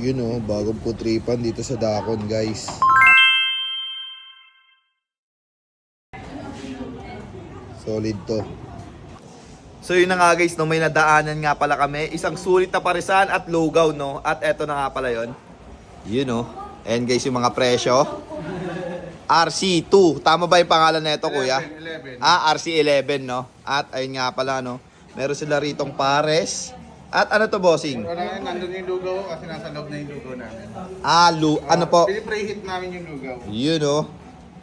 Yun o, bagong putripan dito sa Dakon, guys. Solid to. So yun na nga guys, no, may nadaanan nga pala kami. Isang sulit na parisan at lugaw, no? At eto na nga pala yun. Yun, no? And guys, yung mga presyo. RC2. Tama ba yung pangalan na ito, kuya? 11. RC11, no? At ayun nga pala, no? Meron sila ritong pares. At ano to, bossing? Nandun yung lugaw kasi nasa loob na yung lugaw namin. Ano po? Pinipreheat namin yung lugaw. Yun, no?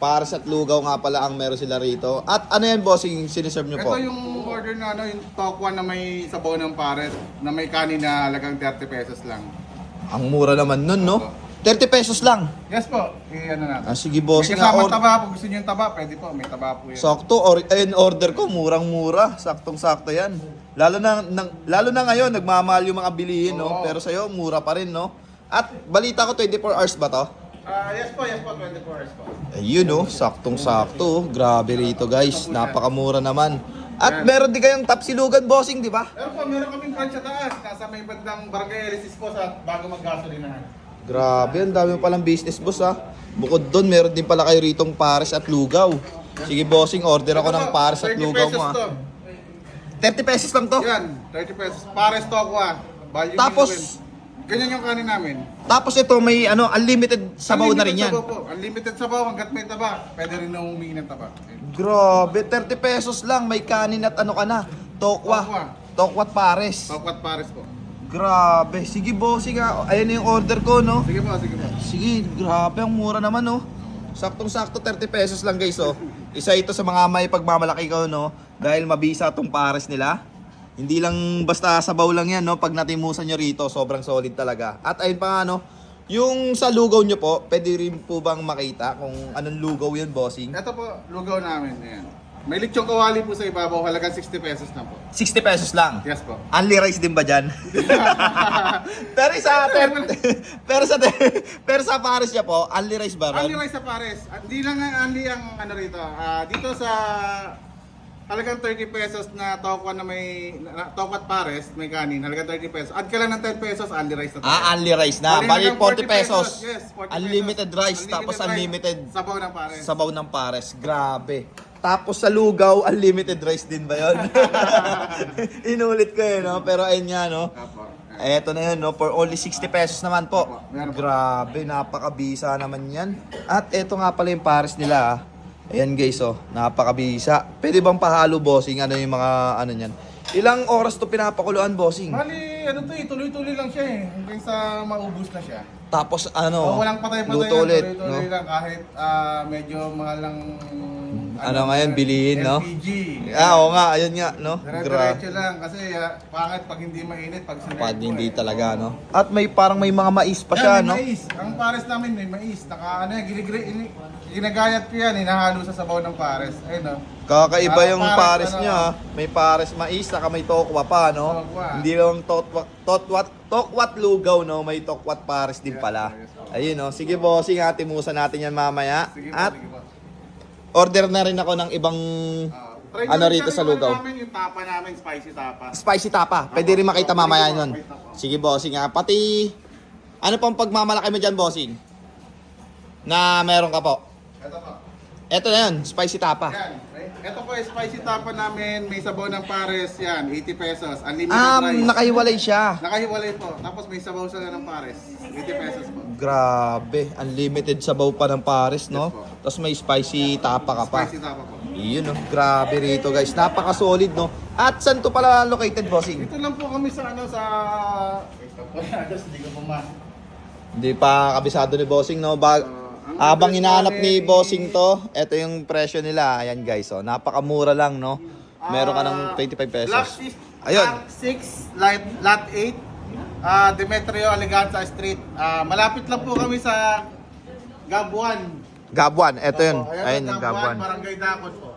Pares at lugaw nga pala ang meron sila rito. At ano yan, bossing, siniserve nyo po? Ito yung order na yung tokwa na may sabaw ng pares, na may kanin na halagang 30 pesos lang. Ang mura naman nun, no? 30 pesos lang. Yes po, ano natin. Sige, bossing. May kasama taba, kung gusto nyo yung taba, pwede po, may taba po yan. Sakto, order ko, murang-mura. Saktong-sakto yan. Lalo na ngayon, nagmamahal yung mga bilihin, no? Pero sa'yo, mura pa rin, no? At balita ko, 24 hours ba to? Yes po, 24 hours po. Ayun, no? Saktong-sakto. Grabe rito, guys. Napakamura naman. At meron din kayong tapsilugan, bossing, di ba? Pero po, meron kaming crunch sa taas. Nasa may bandang Barangay Elisis po sa bago mag-gasolinahan. Grabe, ang dami palang business, boss, ha? Bukod doon, meron din pala kayo ritong pares at lugaw. Sige, bossing, order ako ng pares at lugaw mo, ha? 30 pesos lang to. Yan, 30 pesos. Pares tokwa. Value Tapos, minimum. Ganyan yung kanin namin. Tapos ito, may unlimited sabaw na rin yan. Sabaw po. Unlimited sabaw hanggat may taba. Pwede rin na humingi ng taba. Grabe, 30 pesos lang. May kanin at ano ka na. Tokwa. Tokwa at pares. Tokwa at pares po. Grabe. Sige, bossing, ha? Ayan na yung order ko, no? Sige po, sige po. Sige, grabe. Ang mura naman, no? Saktong-sakto, 30 pesos lang, guys, oh. Isa ito sa mga may pagmamalaki ko, no? Dahil mabisa itong pares nila. Hindi lang basta sabaw lang yan, no? Pag natimusan nyo rito, sobrang solid talaga. At ayun pa nga, no? Yung sa lugaw nyo po, pwede rin po bang makita kung anong lugaw yan, bossing? Ito po, lugaw namin. Ayan. May lechong kawali po sa ibabaw. Halagang 60 pesos na po. 60 pesos lang. Yes po. Only rice din ba dyan? pero sa pares niya po, only rice ba ron? Only rice sa pares. Hindi lang only ang ano rito. Dito sa halagang 30 pesos na tokwa na may tokwa at pares, may kanin, halagang 30 pesos. Add ka lang ng 10 pesos, only rice na tayo. Only rice na. Bali 40 pesos. Yes, 40 Unlimited pesos. rice, tapos rice, unlimited sabaw ng pares. sabaw ng pares. Grabe. Tapos sa lugaw, unlimited rice din ba yun? Inulit ko no? Pero ayun nga, no? Apo. Eto na yun, no? For only 60 pesos naman po. Meron po. Grabe, napakabisa naman yan. At eto nga pala yung pares nila, ah. Ayan guys, oh, napakabisa. Pwede bang pahalo, bossing? Ano yung mga, ano yan? Ilang oras to pinapakuluan, bossing? Bali, ano to tuloy-tuloy lang siya eh. Hanggang sa maubos na siya. Tapos ano, Walang patay-patay luto yan, ulit, tuloy-tuloy no? lang kahit medyo mahal lang Ano ngayon, bilihin, no? LPG. Oo nga, ayun nga, no? Dire-diretso lang kasi pangit pag hindi mainit pag sinervo. Pad hindi talaga, no? At may parang may mga mais pa siya, no? May mais. Ang pares namin may mais. Ginagayat ko yan, hinahalo sa sabaw ng pares. Ayun, no? Kakaiba yung Pares, pares ano? niya, ah. May pares mais, saka may tokwa pa, no? Tokwa. Hindi lang tokwat lugaw, no? May tokwat pares din pala. Yes, po. Ayun, no? Sige, bossing, timusan natin yan mamaya. Sige po, At sige po. order na rin ako ng ibang Try ano nyo rin rito siya, sa lugaw. namin, yung tapa namin, spicy tapa. Spicy tapa. Pwede rin makita mamaya nun. Wait ako. Sige, bossing, ha? Pati, ano pang pagmamalaki mo dyan, bossing? Na meron ka po. Ito po. Eto na yun, spicy tapa. Yan. Ito po yung spicy tapa namin. May sabaw ng pares. Yan, 80 pesos. Unlimited rice. Nakahiwalay siya. Nakahiwalay po. Tapos may sabaw sila ng pares. 80 pesos po. Grabe, unlimited sabaw pa ng pares, no? Yes po. Tapos may spicy tapa ka pa. Spicy tapa po. Iyon, no? Grabe rito, guys. Napaka-solid, no? At saan to pala located, bossing? Ito lang po kami sa sa... Hindi ko pumasok. Hindi pa kabisado ni bossing, no? Habang hinahanap ni bossing to, ito yung presyo nila. Ayan, guys, oh. Napakamura lang, no? Meron ka ng 25 pesos. Lot Ayun. 6, lot 8, Demetrio Aliganza Street. Malapit lang po kami sa Gabuan. Gabuan, ito yun. Ayan, Ayun, yung Gabuan. Barangay Dakot po.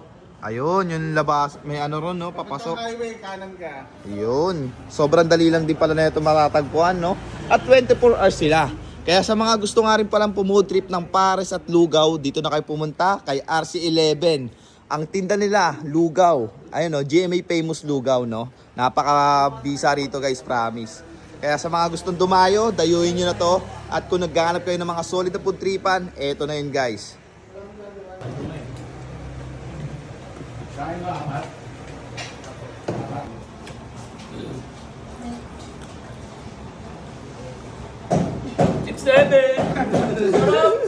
Ayun, yung labas. May ano ron, no? Papasok. Ito highway, kanan ka. Yun. Sobrang dali lang din pala na ito matatagpuan, no? At 24 hours sila. Kaya sa mga gusto nga rin palang pumood trip ng pares at lugaw, dito na kayo pumunta kay RC11. Ang tinda nila, lugaw. Ayun, no? GMA Famous Lugaw, no? Napaka-bisa rito, guys, promise. Kaya sa mga gustong dumayo, dayuhin nyo na to. At kung naghahanap kayo ng mga solid na food tripan, eto na yun guys. It's 7! Sarap!